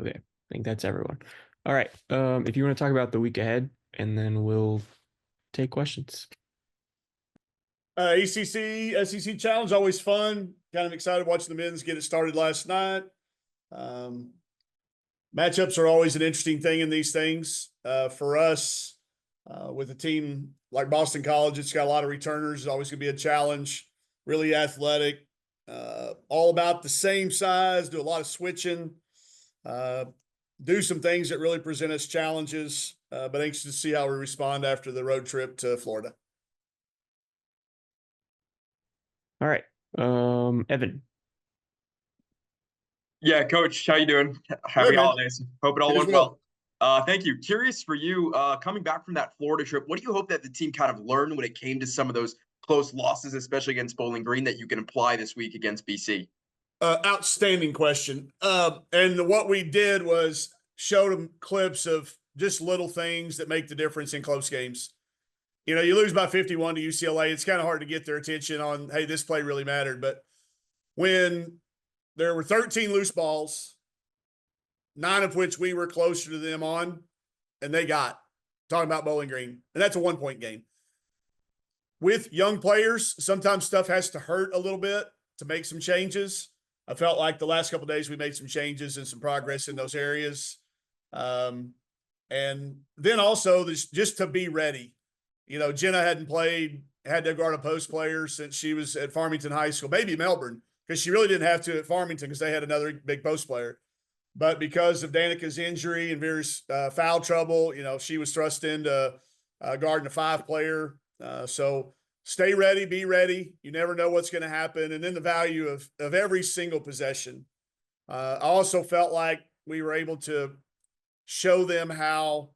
Okay, I think that's everyone. All right. If you want to talk about the week ahead, and then we'll take questions. ACC, SEC Challenge, always fun. Kind of excited watching the men's get it started last night. Matchups are always an interesting thing in these things. For us, with a team like Boston College, it's got a lot of returners. It's always going to be a challenge. Really athletic, all about the same size. Do a lot of switching. Do some things that really present us challenges. But anxious to see how we respond after the road trip to Florida. All right. Evan. Yeah, Coach, how you doing? Happy Good, man. holidays. Hope it all You as went well. well. Thank you. Curious for you, coming back from that Florida trip, what do you hope that the team kind of learned when it came to some of those close losses, especially against Bowling Green, that you can apply this week against BC? Outstanding question. And what we did was showed them clips of just little things that make the difference in close games. You know, you lose by 51 to UCLA. It's kind of hard to get their attention on, hey, this play really mattered. But when there were 13 loose balls, 9 of which we were closer to them on, and they got, talking about Bowling Green, and that's a 1-point game. With young players, sometimes stuff has to hurt a little bit to make some changes. I felt like the last couple of days we made some changes and some progress in those areas. And then also just to be ready. You know, Jenna hadn't played, had to guard a post player since she was at Farmington High School, maybe Melbourne, because she really didn't have to at Farmington because they had another big post player. But because of Danica's injury and various foul trouble, you know, she was thrust into guarding a 5 player. So stay ready, be ready. You never know what's going to happen. And then the value of every single possession. I also felt like we were able to show them how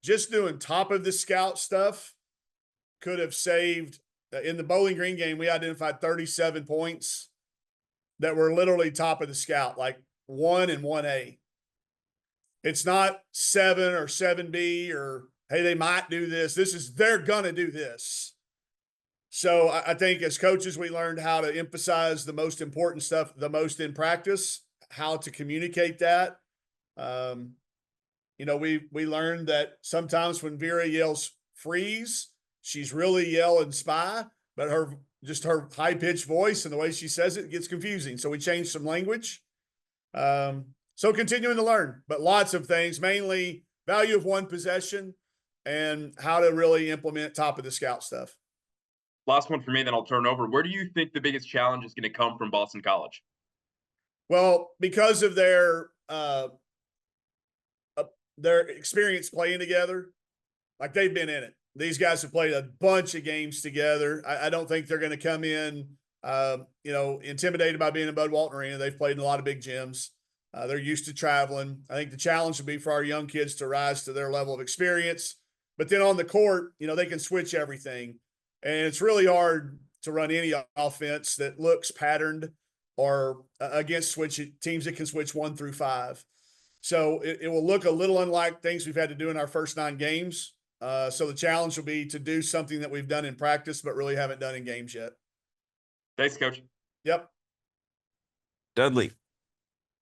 just doing top of the scout stuff could have saved. In the Bowling Green game, we identified 37 points that were literally top of the scout, like 1 and 1A. It's not 7 or 7B or, hey, they might do this. This is, they're going to do this. So I think as coaches, we learned how to emphasize the most important stuff, the most in practice, how to communicate that. You know, we learned that sometimes when Vera yells freeze, she's really yelling spy, but her high pitched voice and the way she says it gets confusing. So we changed some language. So continuing to learn, but lots of things, mainly value of one possession and how to really implement top of the scout stuff. Last one for me, then I'll turn over. Where do you think the biggest challenge is going to come from Boston College? Well, because of their experience playing together, like they've been in it. These guys have played a bunch of games together. I don't think they're going to come in, you know, intimidated by being in Bud Walton Arena. They've played in a lot of big gyms. They're used to traveling. I think the challenge will be for our young kids to rise to their level of experience. But then on the court, you know, they can switch everything. And it's really hard to run any offense that looks patterned or against teams that can switch 1 through 5. So it will look a little unlike things we've had to do in our first 9 games. So the challenge will be to do something that we've done in practice, but really haven't done in games yet. Thanks, Coach. Yep. Dudley.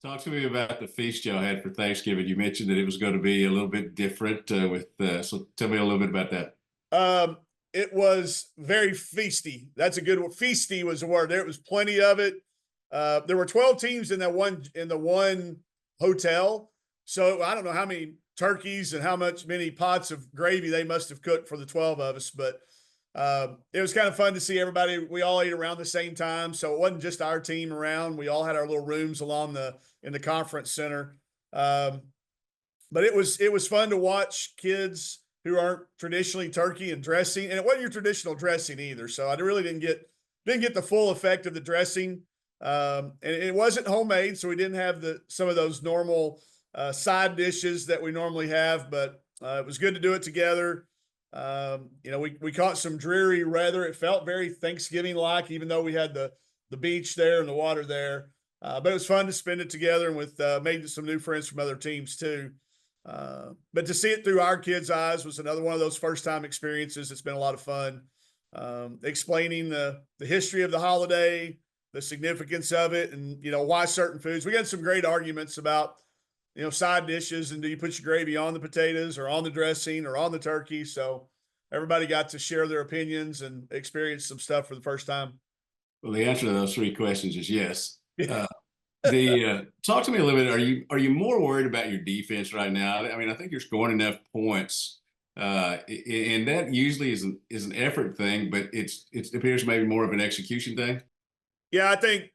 Talk to me about the feast y'all had for Thanksgiving. You mentioned that it was going to be a little bit different so tell me a little bit about that. It was very feasty. That's a good word. Feasty was the word. There was plenty of it. There were 12 teams in the one hotel. So I don't know how many turkeys and how many pots of gravy they must have cooked for the 12 of us, but it was kind of fun to see everybody. We all ate around the same time. So it wasn't just our team around. We all had our little rooms in the conference center. But it was fun to watch kids who aren't traditionally turkey and dressing, and it wasn't your traditional dressing either. So I really didn't get the full effect of the dressing. And it wasn't homemade, so we didn't have some of those normal side dishes that we normally have, but it was good to do it together. You know, we caught some dreary weather. It felt very Thanksgiving-like, even though we had the beach there and the water there. But it was fun to spend it together and with made some new friends from other teams too. But to see it through our kids' eyes was another one of those first-time experiences. It's been a lot of fun. Explaining the history of the holiday, the significance of it, and why certain foods. We got some great arguments about side dishes, and do you put your gravy on the potatoes or on the dressing or on the turkey? So everybody got to share their opinions and experience some stuff for the first time. Well, the answer to those three questions is yes. Yeah. Talk to me a little bit. Are you more worried about your defense right now? I mean, I think you're scoring enough points, and that usually is an effort thing, but it appears maybe more of an execution thing. Yeah, I think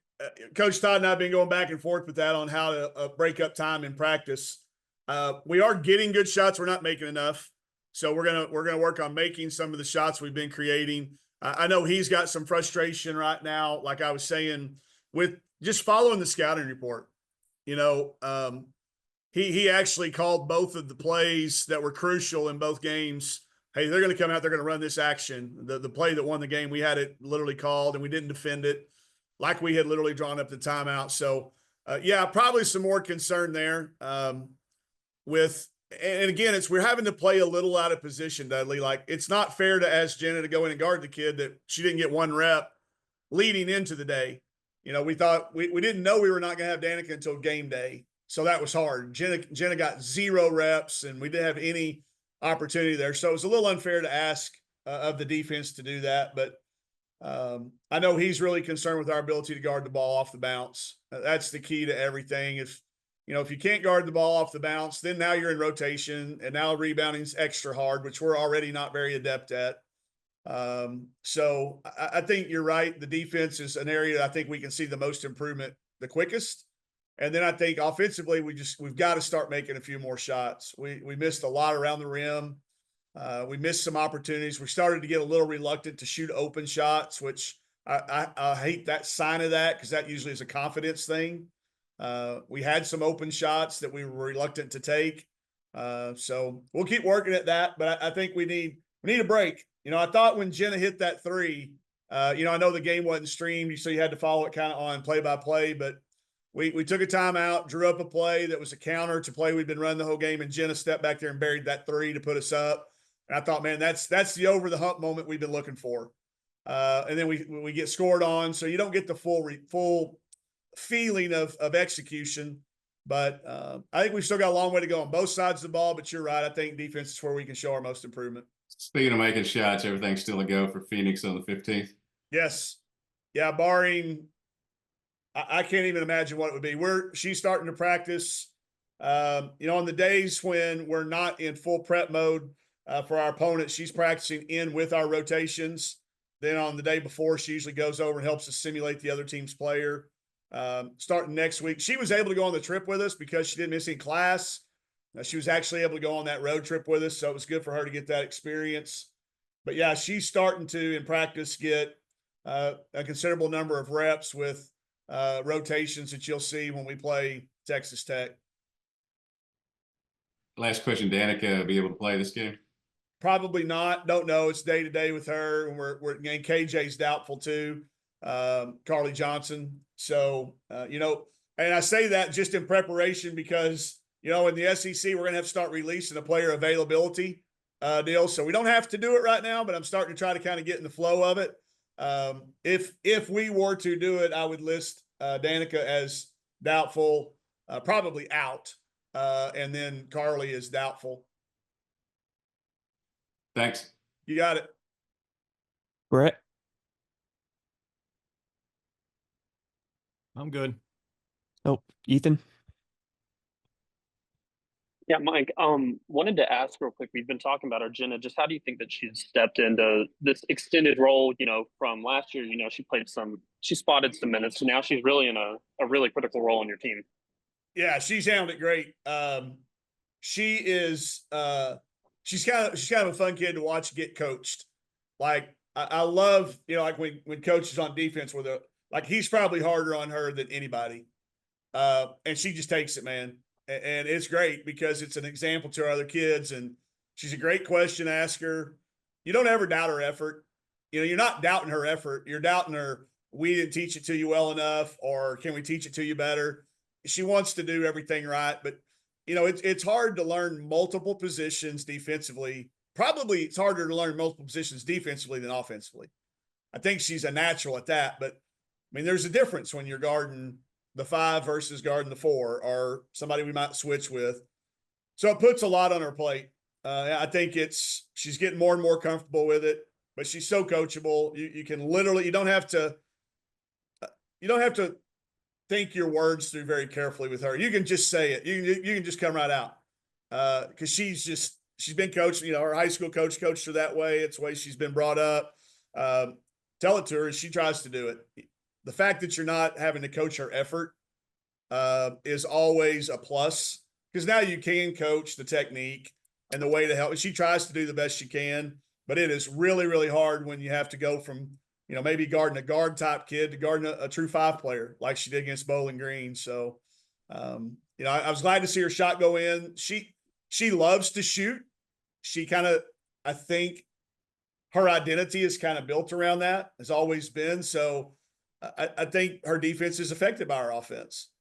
Coach Todd and I have been going back and forth with that on how to break up time in practice. We are getting good shots. We're not making enough. So we're gonna work on making some of the shots we've been creating. I know he's got some frustration right now, like I was saying, with just following the scouting report. He actually called both of the plays that were crucial in both games. Hey, they're going to come out, they're going to run this action. The play that won the game, we had it literally called, and we didn't defend it like we had literally drawn up the timeout. So, yeah, probably some more concern there and again, we're having to play a little out of position, Dudley. Like, it's not fair to ask Jenna to go in and guard the kid that she didn't get one rep leading into the day. We thought we didn't know we were not going to have Danica until game day. So that was hard. Jenna got 0 reps, and we didn't have any opportunity there. So it was a little unfair to ask of the defense to do that. But I know he's really concerned with our ability to guard the ball off the bounce. That's the key to everything. If you can't guard the ball off the bounce, then now you're in rotation, and now rebounding's extra hard, which we're already not very adept at. So I think you're right. The defense is an area that I think we can see the most improvement the quickest. And then I think offensively, we've got to start making a few more shots. We missed a lot around the rim. We missed some opportunities. We started to get a little reluctant to shoot open shots, which I hate that sign of that, because that usually is a confidence thing. We had some open shots that we were reluctant to take. So we'll keep working at that, but I think we need a break. I thought when Jenna hit that 3, I know the game wasn't streamed, so you had to follow it kind of on play by play, but we took a timeout, drew up a play that was a counter to play we'd been running the whole game, and Jenna stepped back there and buried that 3 to put us up. And I thought, man, that's the over the hump moment we've been looking for. And then we get scored on, so you don't get the full feeling of execution. But I think we've still got a long way to go on both sides of the ball. But you're right. I think defense is where we can show our most improvement. Speaking of making shots, everything's still a go for Phoenix on the 15th. Yes. Yeah, barring I can't even imagine what it would be. She's starting to practice. On the days when we're not in full prep mode for our opponent, she's practicing in with our rotations. Then on the day before, she usually goes over and helps us simulate the other team's player. Starting next week, she was able to go on the trip with us because she didn't miss any class. She was actually able to go on that road trip with us, so it was good for her to get that experience. But yeah, she's starting to, in practice, get a considerable number of reps with rotations that you'll see when we play Texas Tech. Last question, Danica be able to play this game? Probably not. Don't know. It's day to day with her. And and KJ's doubtful too. Carly Johnson. So, and I say that just in preparation because, in the SEC, we're going to have to start releasing a player availability deal. So we don't have to do it right now, but I'm starting to try to kind of get in the flow of it. If we were to do it, I would list Danica as doubtful, probably out, and then Carly is doubtful. Thanks. You got it. Brett? I'm good. Oh, Ethan? Yeah, Mike, wanted to ask real quick, we've been talking about Jenna, just how do you think that she's stepped into this extended role, from last year, she spotted some minutes, so now she's really in a really critical role in your team. Yeah, she's handled it great. She is, she's kind of a fun kid to watch get coached. Like, I love, like when coach is on defense with her, like he's probably harder on her than anybody. And she just takes it, man. And it's great because it's an example to our other kids, and she's a great question asker. You don't ever doubt her effort. You're not doubting her effort. You're doubting her, we didn't teach it to you well enough, or can we teach it to you better? She wants to do everything right, but it's hard to learn multiple positions defensively. Probably it's harder to learn multiple positions defensively than offensively. I think she's a natural at that, but mean, there's a difference when you're guarding the 5 versus guarding the 4 or somebody we might switch with. So it puts a lot on her plate. I think she's getting more and more comfortable with it, but she's so coachable. You can literally, you don't have to think your words through very carefully with her. You can just say it. You can just come right out. Cause she's been coached, her high school coach coached her that way. It's the way she's been brought up. Tell it to her. She tries to do it. The fact that you're not having to coach her effort, is always a plus, because now you can coach the technique and the way to help. She tries to do the best she can, but it is really, really hard when you have to go from, maybe guarding a guard type kid to guarding a true 5 player like she did against Bowling Green. So, I was glad to see her shot go in. She loves to shoot. She I think her identity is kind of built around that, has always been. So I think her defense is affected by her offense.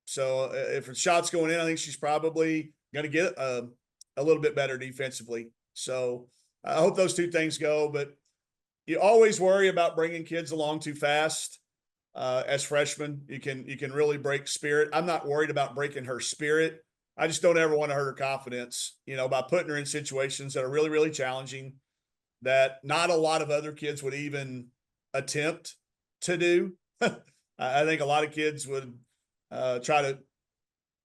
So if her shot's going in, I think she's probably going to get a little bit better defensively. So I hope those two things go, but you always worry about bringing kids along too fast. As freshmen, you can really break spirit. I'm not worried about breaking her spirit. I just don't ever want to hurt her confidence, by putting her in situations that are really, really challenging, that not a lot of other kids would even attempt to do. I think a lot of kids would try to,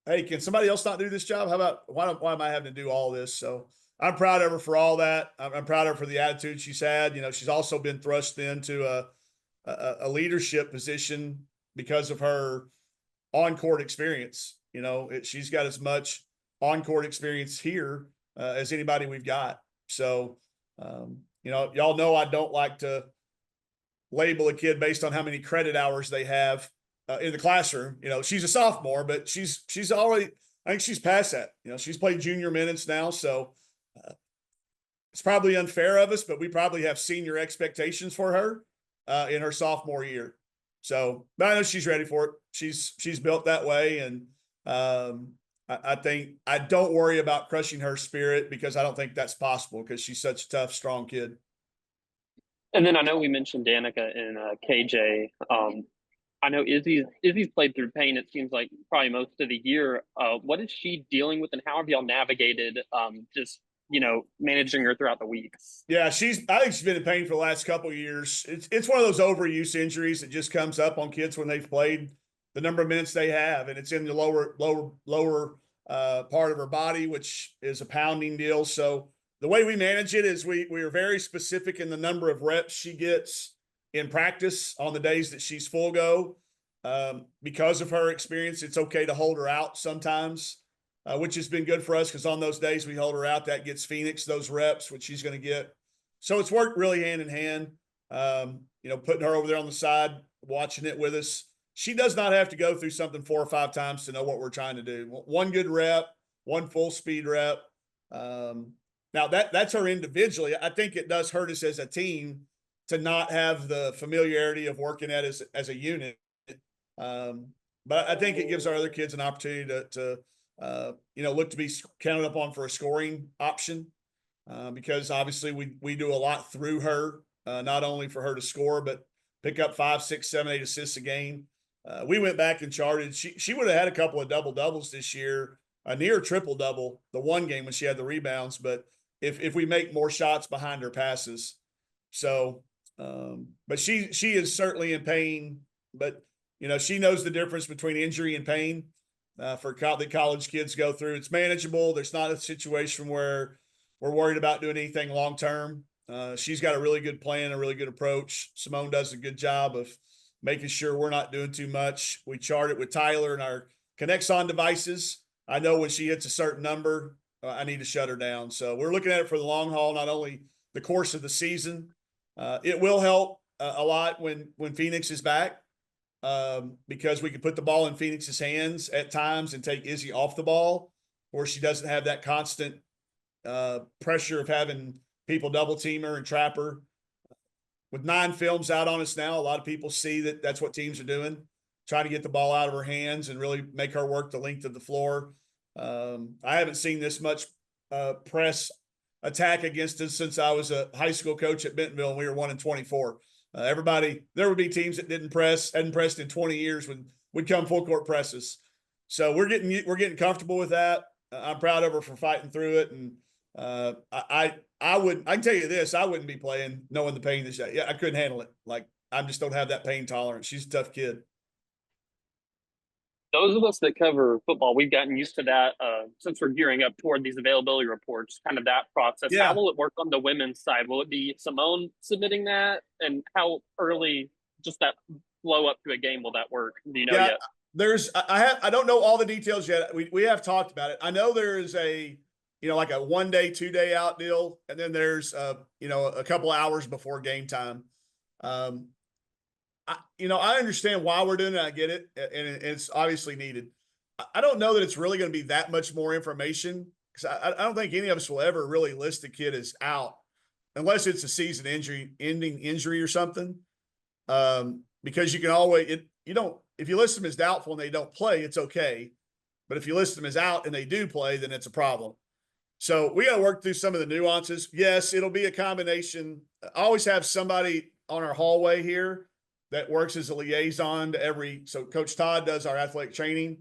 hey, can somebody else not do this job? How about, why am I having to do all this? So I'm proud of her for all that. I'm proud of her for the attitude she's had. She's also been thrust into a leadership position because of her on-court experience. She's got as much on-court experience here as anybody we've got. So, y'all know I don't like to label a kid based on how many credit hours they have in the classroom. She's a sophomore, but she's already, I think she's past that. She's played junior minutes now. So it's probably unfair of us, but we probably have senior expectations for her in her sophomore year. So, but I know she's ready for it. She's built that way. And I think I don't worry about crushing her spirit, because I don't think that's possible, because she's such a tough, strong kid. And then I know we mentioned Danica and KJ. I know Izzy's played through pain, it seems like, probably most of the year. What is she dealing with, and how have y'all navigated just managing her throughout the week? Yeah, I think she's been in pain for the last couple of years. It's one of those overuse injuries that just comes up on kids when they've played the number of minutes they have, and it's in the lower part of her body, which is a pounding deal. So the way we manage it is we are very specific in the number of reps she gets in practice on the days that she's full go. Because of her experience, it's okay to hold her out sometimes, which has been good for us, because on those days we hold her out, that gets Phoenix those reps, which she's going to get. So it's worked really hand in hand, putting her over there on the side, watching it with us. She does not have to go through something 4 or 5 times to know what we're trying to do. One good rep, one full speed rep. Now that's her individually. I think it does hurt us as a team to not have the familiarity of working at as a unit. But I think it gives our other kids an opportunity to look to be counted upon for a scoring option, because obviously we do a lot through her, not only for her to score, but pick up 5, 6, 7, 8 assists a game. We went back and charted. She would have had a couple of double doubles this year, a near triple double the one game when she had the rebounds. But if we make more shots behind her passes, so but she is certainly in pain. But she knows the difference between injury and pain. For the college kids go through, it's manageable. There's not a situation where we're worried about doing anything long term. She's got a really good plan, a really good approach. Simone does a good job of making sure we're not doing too much. We chart it with Tyler and our Connexon devices. I know when she hits a certain number, I need to shut her down. So we're looking at it for the long haul, not only the course of the season. It will help a lot when Phoenix is back, because we can put the ball in Phoenix's hands at times and take Izzy off the ball, or she doesn't have that constant pressure of having people double team her and trap her. With 9 films out on us now, a lot of people see that that's what teams are doing, trying to get the ball out of her hands and really make her work the length of the floor. I haven't seen this much press attack against us since I was a high school coach at Bentonville and we were 1-24. There would be teams that hadn't pressed in 20 years would come full court presses. So we're getting comfortable with that. I'm proud of her for fighting through it. And I can tell you this, I wouldn't be playing knowing the pain that I couldn't handle it. Like, I just don't have that pain tolerance. She's a tough kid. Those of us that cover football, we've gotten used to that since we're gearing up toward these availability reports, kind of that process. Yeah. How will it work on the women's side? Will it be Simone submitting that? And how early, just that flow up to a game, will that work? Do you know yet? I don't know all the details yet. We have talked about it. I know there is like a 1 day, 2 day out deal. And then there's, a couple hours before game time. I understand why we're doing it. I get it. And it's obviously needed. I don't know that it's really going to be that much more information, because I don't think any of us will ever really list a kid as out unless it's a season ending injury or something. Because you can always, if you list them as doubtful and they don't play, it's okay. But if you list them as out and they do play, then it's a problem. So we got to work through some of the nuances. Yes, it'll be a combination. I always have somebody on our hallway here that works as a liaison to so Coach Todd does our athletic training.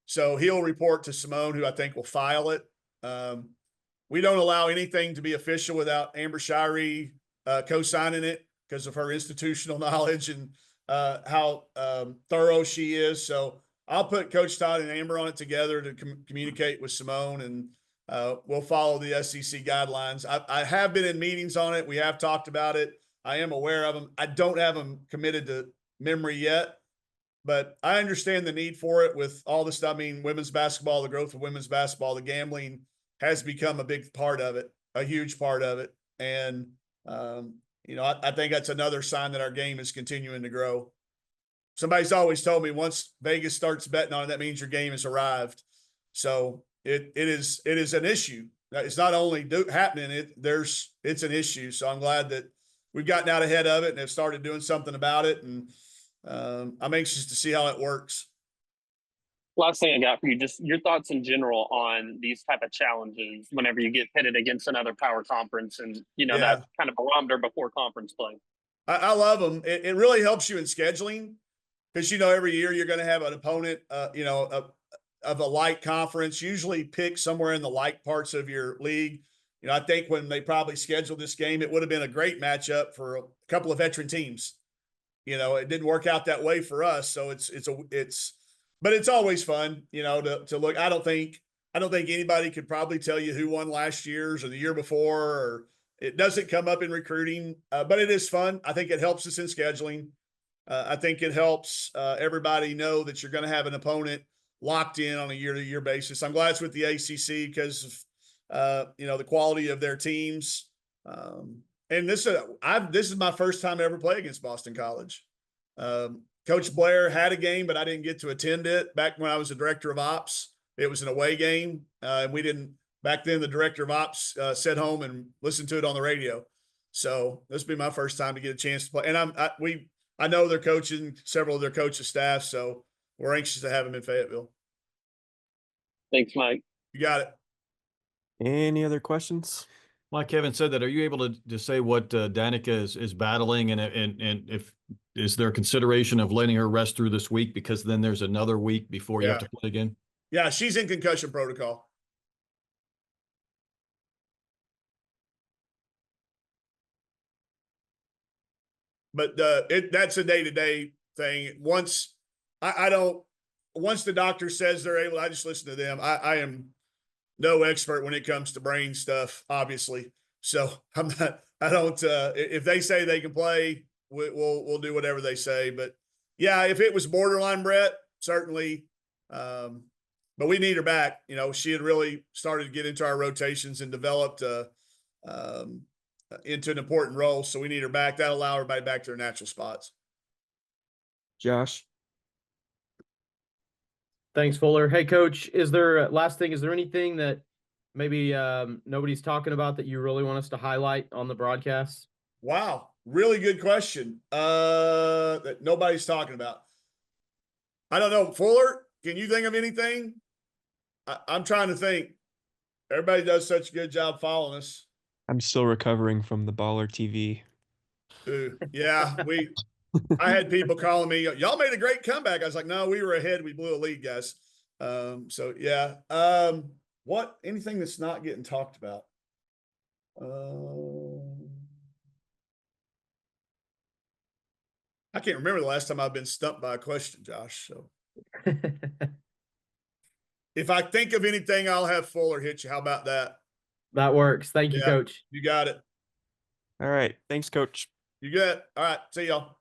So he'll report to Simone, who I think will file it. We don't allow anything to be official without Amber Shirey co-signing it because of her institutional knowledge and how thorough she is. So I'll put Coach Todd and Amber on it together to communicate with Simone, and we'll follow the SEC guidelines. I have been in meetings on it. We have talked about it. I am aware of them. I don't have them committed to memory yet, but I understand the need for it with all the stuff. I mean, women's basketball, the growth of women's basketball, the gambling has become a big part of it, a huge part of it. And, I think that's another sign that our game is continuing to grow. Somebody's always told me once Vegas starts betting on it, that means your game has arrived. So it is an issue. It's not only happening, it's an issue. So I'm glad that we've gotten out ahead of it and have started doing something about it. And I'm anxious to see how it works. Last thing I got for you, just your thoughts in general on these type of challenges whenever you get pitted against another power conference and, that kind of barometer before conference play. I love them. It really helps you in scheduling because, every year you're going to have an opponent, of a light conference, usually pick somewhere in the light parts of your league. I think when they probably scheduled this game, it would have been a great matchup for a couple of veteran teams. It didn't work out that way for us. So but it's always fun, to look. I don't think anybody could probably tell you who won last year's or the year before, or it doesn't come up in recruiting, but it is fun. I think it helps us in scheduling. I think it helps everybody know that you're going to have an opponent locked in on a year-to-year basis. I'm glad it's with the ACC because of, the quality of their teams. And this is my first time ever playing against Boston College. Coach Blair had a game, but I didn't get to attend it back when I was the director of ops. It was an away game. And we didn't, back then the director of ops sat home and listened to it on the radio. So this will be my first time to get a chance to play. And I know they're coaching several of their coaches' staff, so we're anxious to have them in Fayetteville. Thanks, Mike. You got it. Any other questions? Like Kevin said, that are you able to say what Danica is battling, and if is there consideration of letting her rest through this week, because then there's another week before you have to play again? Yeah, she's in concussion protocol. But that's a day-to-day thing. Once the doctor says they're able, I just listen to them. I am no expert when it comes to brain stuff, obviously. So if they say they can play, we'll do whatever they say. But yeah, if it was borderline, Brett, certainly. But we need her back. She had really started to get into our rotations and developed into an important role. So we need her back. That'll allow everybody back to their natural spots. Josh? Thanks, Fuller. Hey, Coach, last thing, is there anything that maybe nobody's talking about that you really want us to highlight on the broadcast? Wow. Really good question. That nobody's talking about. I don't know. Fuller, can you think of anything? I'm trying to think. Everybody does such a good job following us. I'm still recovering from the Baller TV. Ooh, yeah, I had people calling me, y'all made a great comeback. I was like, no, we were ahead. We blew a lead, guys. So yeah. Anything that's not getting talked about? I can't remember the last time I've been stumped by a question, Josh. So if I think of anything, I'll have Fuller hit you. How about that? That works. Thank you, Yeah. Coach. You got it. All right. Thanks, Coach. You good? All right. See y'all.